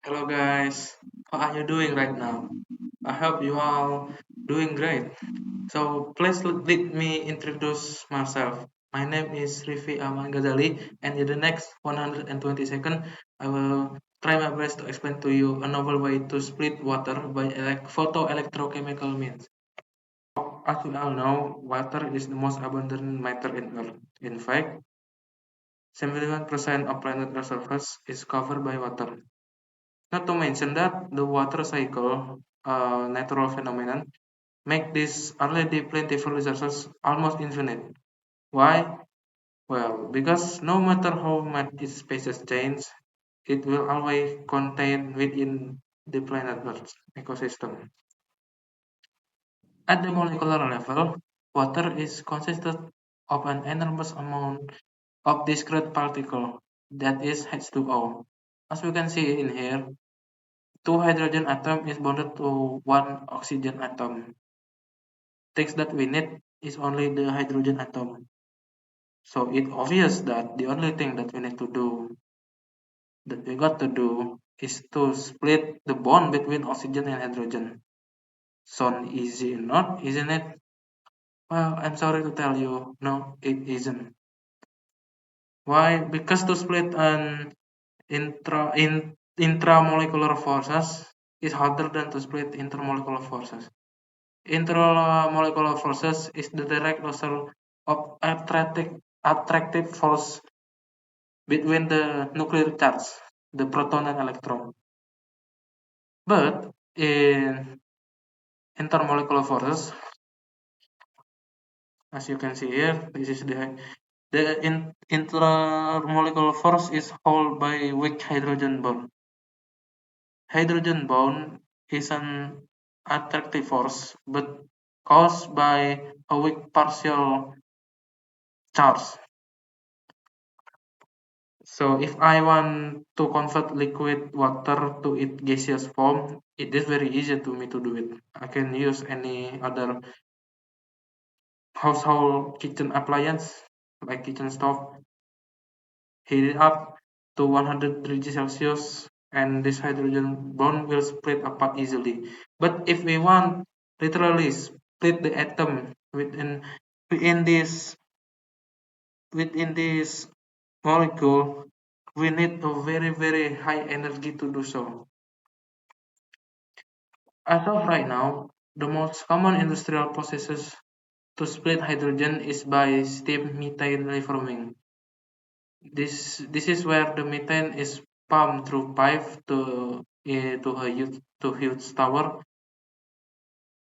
Hello guys, how are you doing right now? I hope you all doing great. So please let me introduce myself. My name is Rifi Aman Ghazali, and in the next 120 seconds, I will try my best to explain to you a novel way to split water by photoelectrochemical means. As we all know, water is the most abundant matter in Earth. In fact, 71% of planet Earth's surface is covered by water. Not to mention that the water cycle, natural phenomenon, make these already plentiful resources almost infinite. Why? Well, because no matter how much its species change, it will always contain within the planet Earth's ecosystem. At the molecular level, water is consisted of an enormous amount of discrete particle, that is H2O. As we can see in here, two hydrogen atom is bonded to one oxygen atom. Things that we need is only the hydrogen atom. So it's obvious that the only thing that we need to do, that we got to do, is to split the bond between oxygen and hydrogen. Sound easy enough, isn't it? Well, I'm sorry to tell you, no, it isn't. Why? Because to split an intramolecular forces is harder than to split intermolecular forces. Intermolecular forces is the direct result of attractive force between the nuclear charge, the proton and electron. But in intermolecular forces, as you can see here, this is the intermolecular force is held by weak hydrogen bond. Hydrogen bond is an attractive force, but caused by a weak partial charge. So if I want to convert liquid water to its gaseous form, it is very easy to me to do it. I can use any other household kitchen appliance like kitchen stove, heat it up to 100 degrees Celsius, and this hydrogen bond will split apart easily. But if we want literally split the atom within this within this molecule, we need a very high energy to do so. As of right now, the most common industrial processes to split hydrogen is by steam methane reforming. This is where the methane is pumped through pipe to huge tower.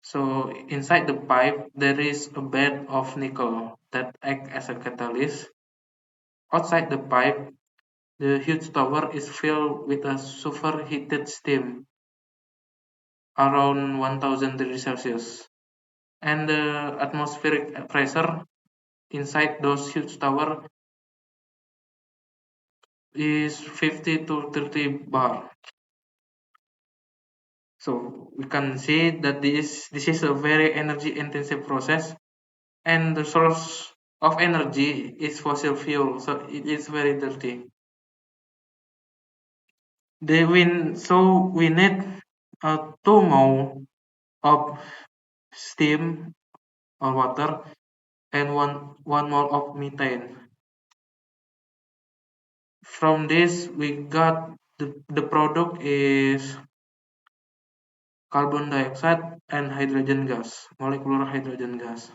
So inside the pipe there is a bed of nickel that act as a catalyst. Outside the pipe, the huge tower is filled with a superheated steam around 1000 degrees Celsius, and the atmospheric pressure inside those huge tower is 50 to 30 bar. So we can see that this is a very energy intensive process, and the source of energy is fossil fuel, so it is very dirty. So we need 2 mole of steam or water and one mole of methane. From this we got the product is carbon dioxide and hydrogen gas, molecular hydrogen gas.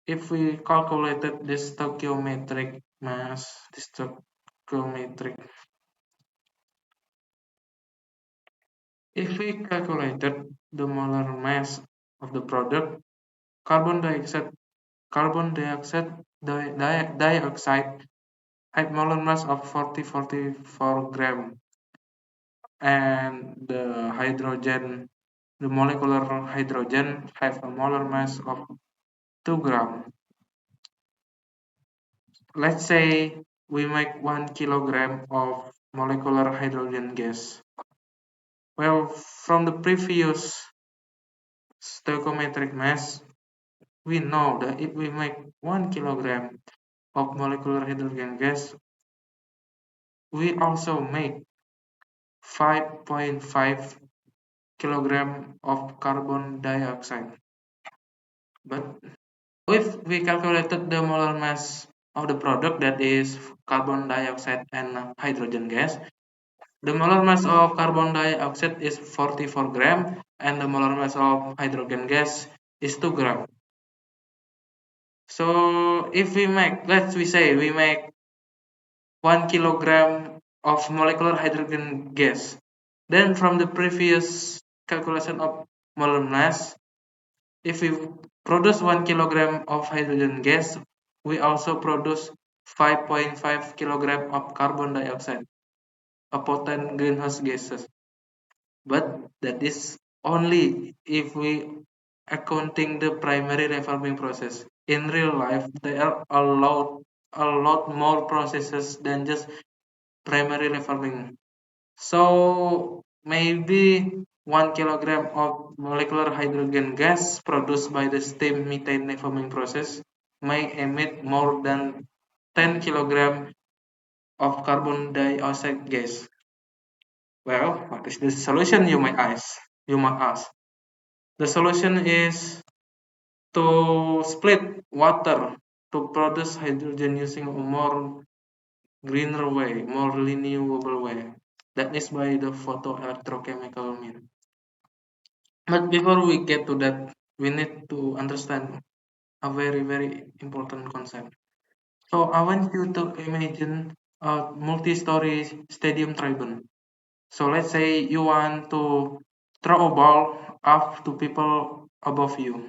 If we calculated this stoichiometric mass, if we calculated the molar mass of the product, carbon dioxide, carbon dioxide had molar mass of 44 gram, and the molecular hydrogen have a molar mass of 2 gram. Let's say we make 1 kilogram of molecular hydrogen gas. Well, from the previous stoichiometric mass, we know that if we make 1 kilogram of molecular hydrogen gas, we also make 5.5 kilogram of carbon dioxide. But if we calculated the molar mass of the product, that is carbon dioxide and hydrogen gas, the molar mass of carbon dioxide is 44 gram and the molar mass of hydrogen gas is 2 gram. So if we make, let's we say we make 1 kilogram of molecular hydrogen gas, then from the previous calculation of molar mass, if we produce 1 kilogram of hydrogen gas, we also produce 5.5 kilogram of carbon dioxide, a potent greenhouse gases. But that is only if we accounting the primary reforming process. In real life, there are a lot more processes than just primary reforming. So maybe 1 kilogram of molecular hydrogen gas produced by the steam methane reforming process may emit more than 10 kilogram of carbon dioxide gas. Well, what is the solution, you might ask? You might ask. The solution is to split water to produce hydrogen using a more greener way, more renewable way. That is by the photoelectrochemical means. But before we get to that, we need to understand a very, very important concept. So I want you to imagine a multi-story stadium tribune. So let's say you want to throw a ball up to people above you.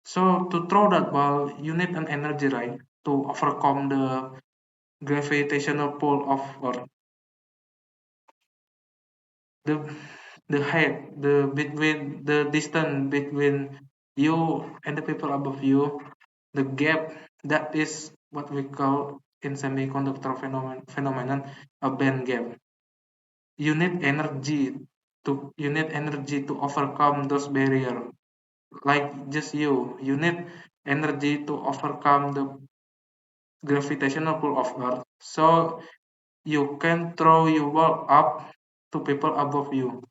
So to throw that ball, you need an energy, right? To overcome the gravitational pull of Earth. The the height, the distance between you and the people above you, the gap, that is what we call in semiconductor phenomenon a band gap. You need energy to overcome those barriers. Like just you need energy to overcome the gravitational pull of Earth. So you can throw your ball up to people above you.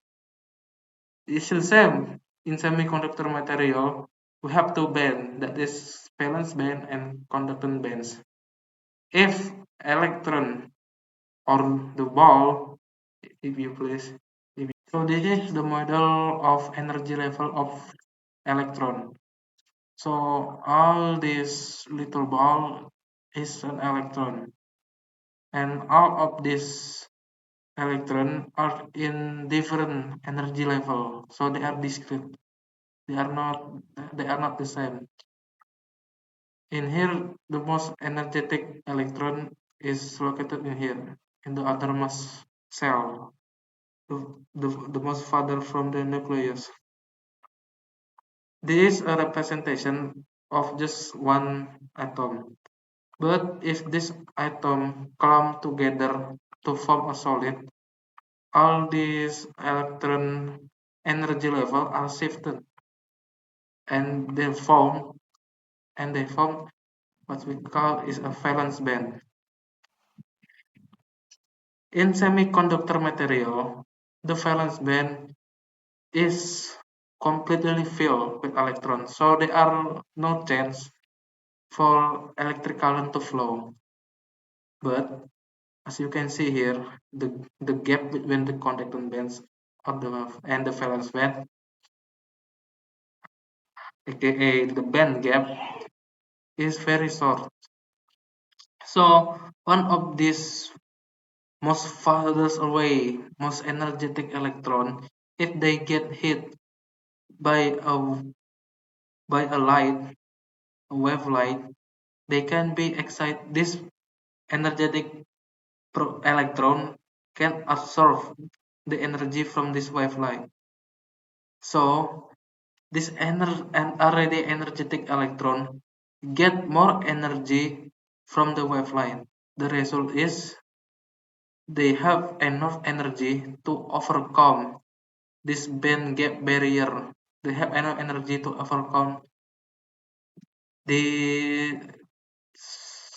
It's the same in semiconductor material. We have two bands, that is valence band and conductance bands. If electron or the ball, if you please. So this is the model of energy level of electron. So all this little ball is an electron, and all of these electrons are in different energy level. So they are discrete. They are not. They are not the same. In here, the most energetic electron is located in here, in the outermost cell, the most farther from the nucleus. This is a representation of just one atom. But if this atom clump together to form a solid, all these electron energy level are shifted and they form what we call is a valence band. In semiconductor material, the valence band is completely filled with electrons, so there are no chance for electric current to flow. But as you can see here, the gap between the conductance bands of and the valence band, aka the band gap, is very short. So one of these most farthest away, most energetic electron, if they get hit by a light, a wave light, they can be excited. This energetic electron can absorb the energy from this wave light. So this already energetic electron get more energy from the waveline. The result is they have enough energy to overcome this band gap barrier. They have enough energy to overcome the.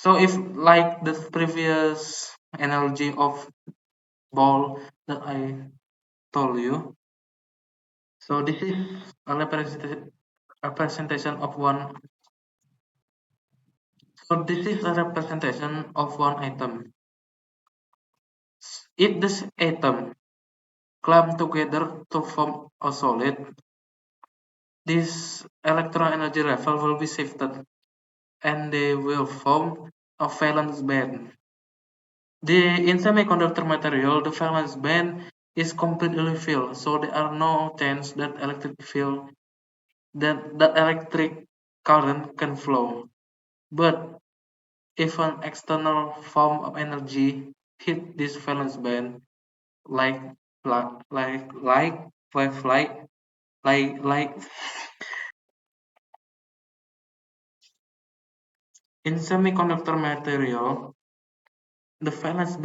So if like the previous analogy of ball that I told you. So this is a representation of one. So this is a representation of one atom. If this atom clump together to form a solid, this electron energy level will be shifted and they will form a valence band. In semiconductor material, the valence band is completely filled, so there are no chance that electric current can flow. But if an external form of energy hit this valence band, like like wave like in semiconductor material, the valence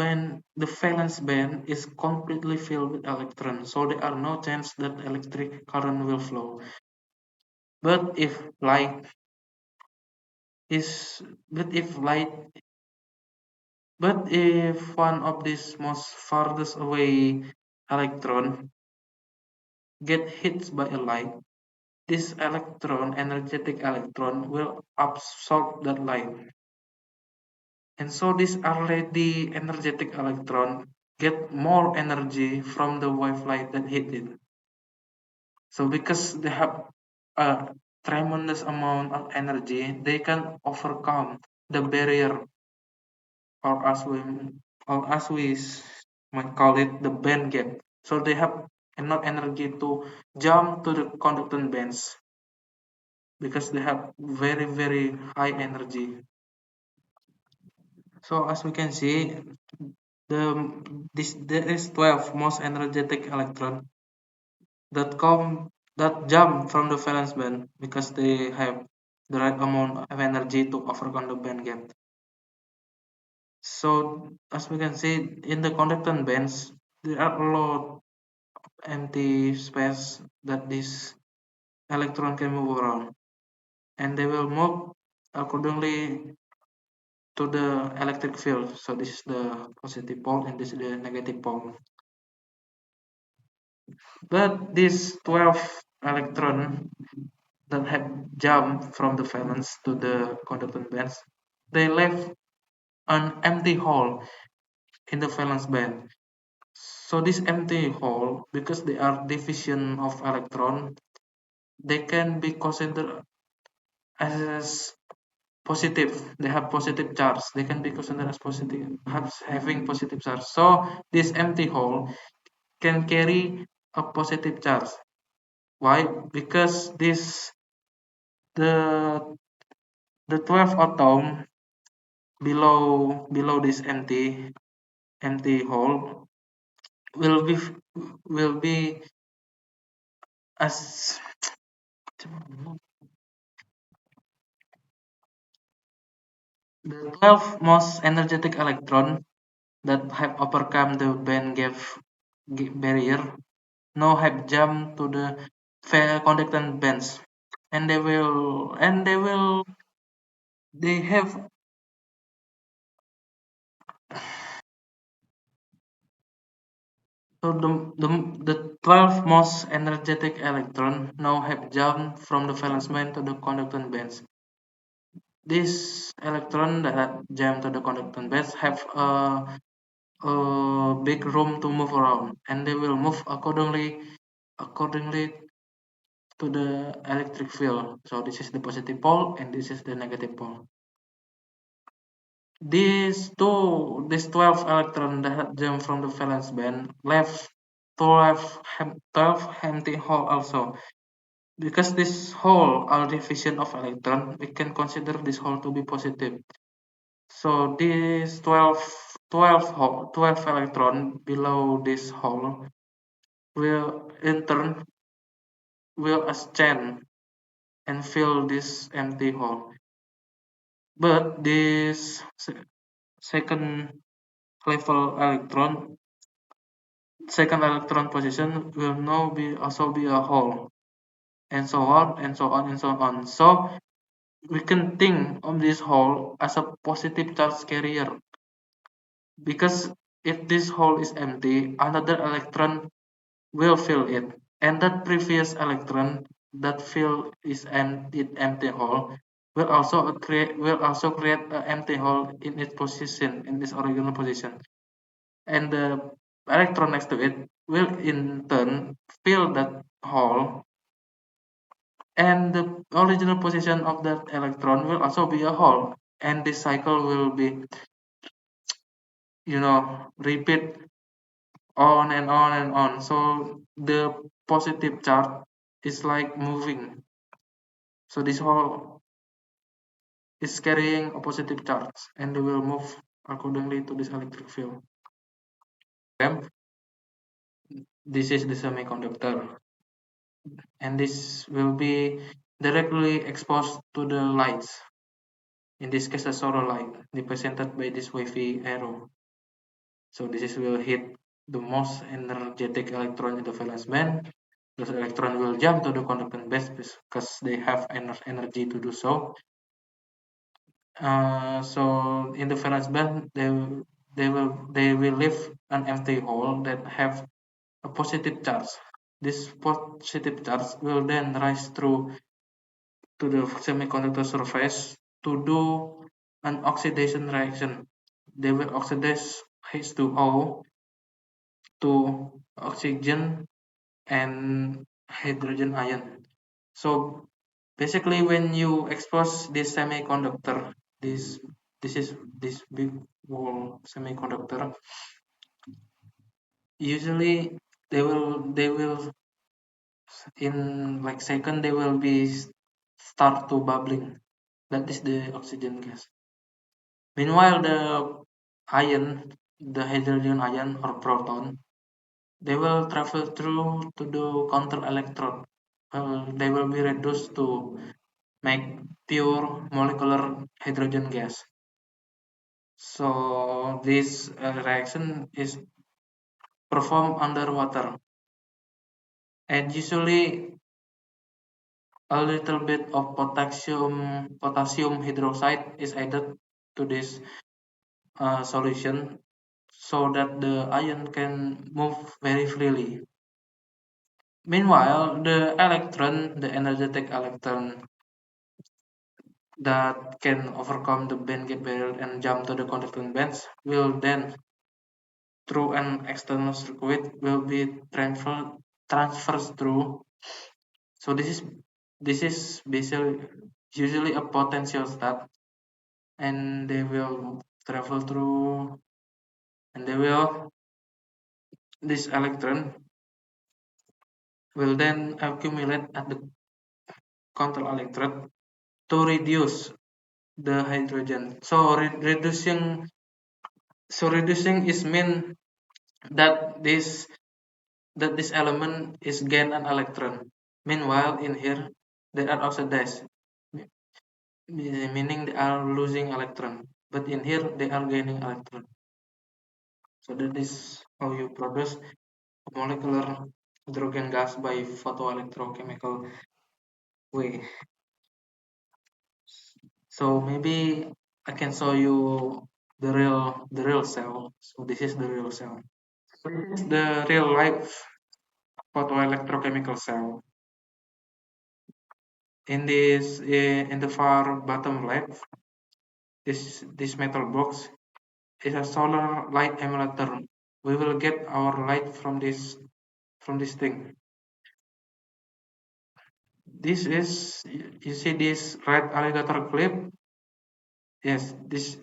band is completely filled with electrons, so there are no chance that electric current will flow. But if light is but if light but if one of these most farthest away electron get hit by a light, this energetic electron, will absorb that light. And so this already energetic electron get more energy from the wavelight that hit it. So because they have a tremendous amount of energy, they can overcome the barrier, or as we might call it, the band gap. So they have enough energy to jump to the conductance bands because they have very very high energy. So as we can see, there is 12 most energetic electron that jump from the valence band because they have the right amount of energy to overcome the band gap. So as we can see in the conductance bands, there are a lot empty space that this electron can move around, and they will move accordingly to the electric field. So this is the positive pole and this is the negative pole. But these 12 electrons that have jumped from the valence to the conductance bands, they left an empty hole in the valence band. So this empty hole, because they are division of electron, they can be considered as positive. They have positive charge. They can be considered as positive, having positive charge. So this empty hole can carry a positive charge. Why? Because the the 12 atom below this empty hole will be will be as the 12 most energetic electron that have overcome the band gap barrier now have jumped to the conductance bands, and they have so the 12 most energetic electron now have jumped from the valence band to the conductance bands. These electrons that jump to the conductance bands have a big room to move around, and they will move accordingly to the electric field. So this is the positive pole and this is the negative pole. These 12 electrons that jump from the valence band left 12 empty hole also. Because this hole are division of electron, we can consider this hole to be positive. So these 12 electron below this hole will in turn will ascend and fill this empty hole. But this second level second electron position will now be also be a hole, and so on and so on and so on. So we can think of this hole as a positive charge carrier because If this hole is empty, another electron will fill it, and that previous electron that fill is empty hole will also create an empty hole in its position, in its original position, and the electron next to it will in turn fill that hole, and the original position of that electron will also be a hole, and this cycle will be, repeat on and on and on. So the positive charge is like moving. So this hole is carrying a positive charge, and they will move accordingly to this electric field. This is the semiconductor, and this will be directly exposed to the lights. In this case, the solar light, represented by this wavy arrow. So this will hit the most energetic electron in the valence band. Those electrons will jump to the conducting band because they have enough energy to do so. So in the valence band, they will leave an empty hole that have a positive charge. This positive charge will then rise through to the semiconductor surface to do an oxidation reaction. They will oxidize H2O to oxygen and hydrogen ion. So basically, when you expose this semiconductor, this this is this big wall semiconductor, usually they will in like second they will be start to bubbling. That is the oxygen gas. Meanwhile, the ion, the hydrogen ion or proton, they will travel through to the counter electrode. They will be reduced to make pure molecular hydrogen gas. So this reaction is performed underwater, and usually a little bit of potassium hydroxide is added to this solution so that the ion can move very freely. Meanwhile, the energetic electron that can overcome the band gap barrier and jump to the conducting bands will then, through an external circuit, will be transfers through. So this is basically usually a potential stat, and they will travel through, and they will this electron will then accumulate at the counter electrode to reduce the hydrogen. So reducing is mean that this element is gain an electron. Meanwhile, in here they are oxidized, meaning they are losing electron. But in here they are gaining electron. So that is how you produce molecular hydrogen gas by photoelectrochemical way. So maybe I can show you the real cell. So this is the real cell. This is the real life photoelectrochemical cell. In the far bottom left, this metal box is a solar light emulator. We will get our light from this thing. This is, you see this red alligator clip. Yes, this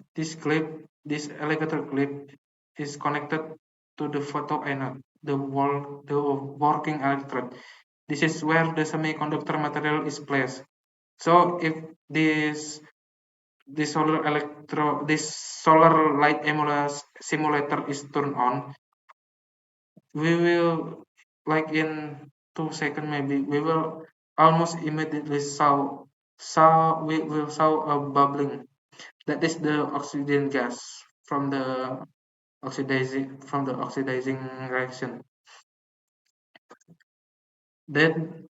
alligator clip is connected to the photoanode, the working electrode. This is where the semiconductor material is placed. So if this this solar light simulator is turned on, we will, like in 2 seconds maybe, we will almost immediately we will saw a bubbling. That is the oxygen gas from the oxidizing reaction. Then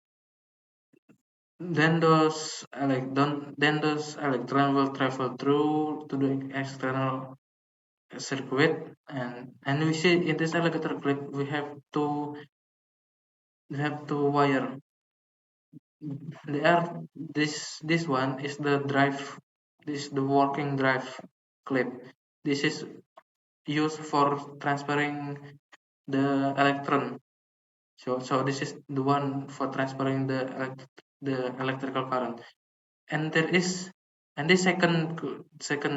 those electrons will travel through to the external circuit, and we see in this alligator clip we have two wire. They are this one is the drive, this is the working drive clip. This is used for transferring the electron. So this is the one for transferring the electrical current. And there is and this second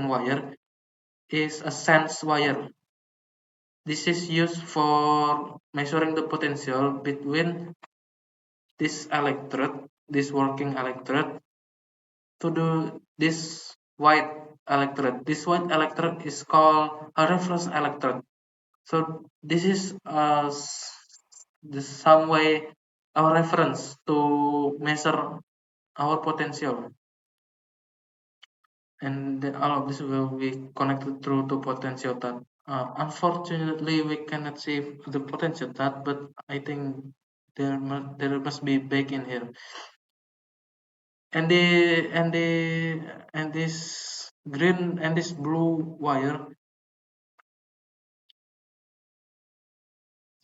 wire is a sense wire. This is used for measuring the potential between this electrode, this working electrode, to this white electrode. This white electrode is called a reference electrode. So this is some way our reference to measure our potential, and then all of this will be connected through to potential that. Unfortunately, we cannot see the potential that, but I think there must be back in here, and the and the and this green and this blue wire,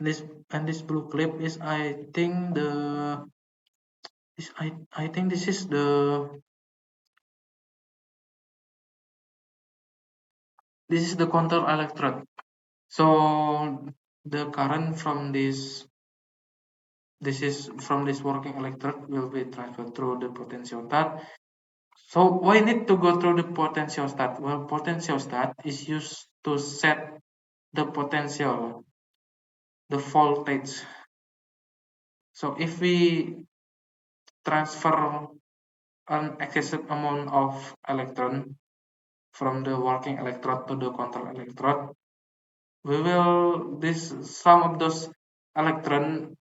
this and this blue clip is I think this is the counter electrode. So the current from this working electrode will be transferred through the potential stat. So why need to go through the potential stat? Well, potential stat is used to set the potential, the voltage. So if we transfer an excessive amount of electron from the working electrode to the control electrode, we will this some of those electron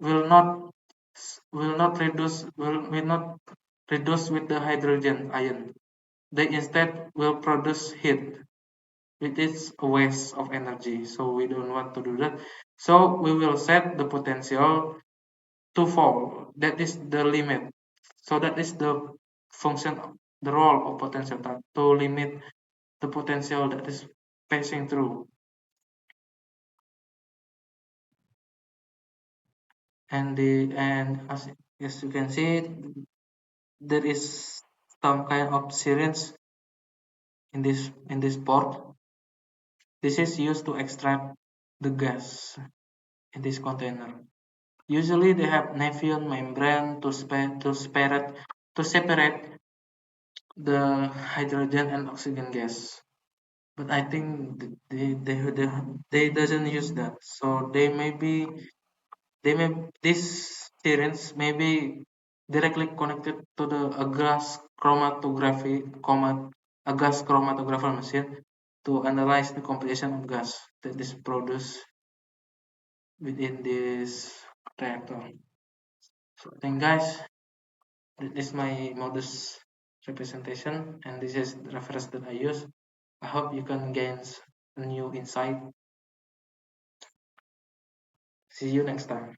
will not will not reduce with the hydrogen ion. They instead will produce heat, which is a waste of energy. So we don't want to do that. So we will set the potential to fall. That is the limit. So that is the function, the role of potential to limit the potential that is passing through. And as you can see, there is some kind of syringe in this port. This is used to extract the gas in this container. Usually they have Nafion membrane to separate the hydrogen and oxygen gas. But I think they doesn't use that. So this syringe may be directly connected to a gas chromatographer machine to analyze the composition of gas that is produced within this reactor. So I think guys, this is my modus representation, and this is the reference that I use. I hope you can gain a new insight. See you next time.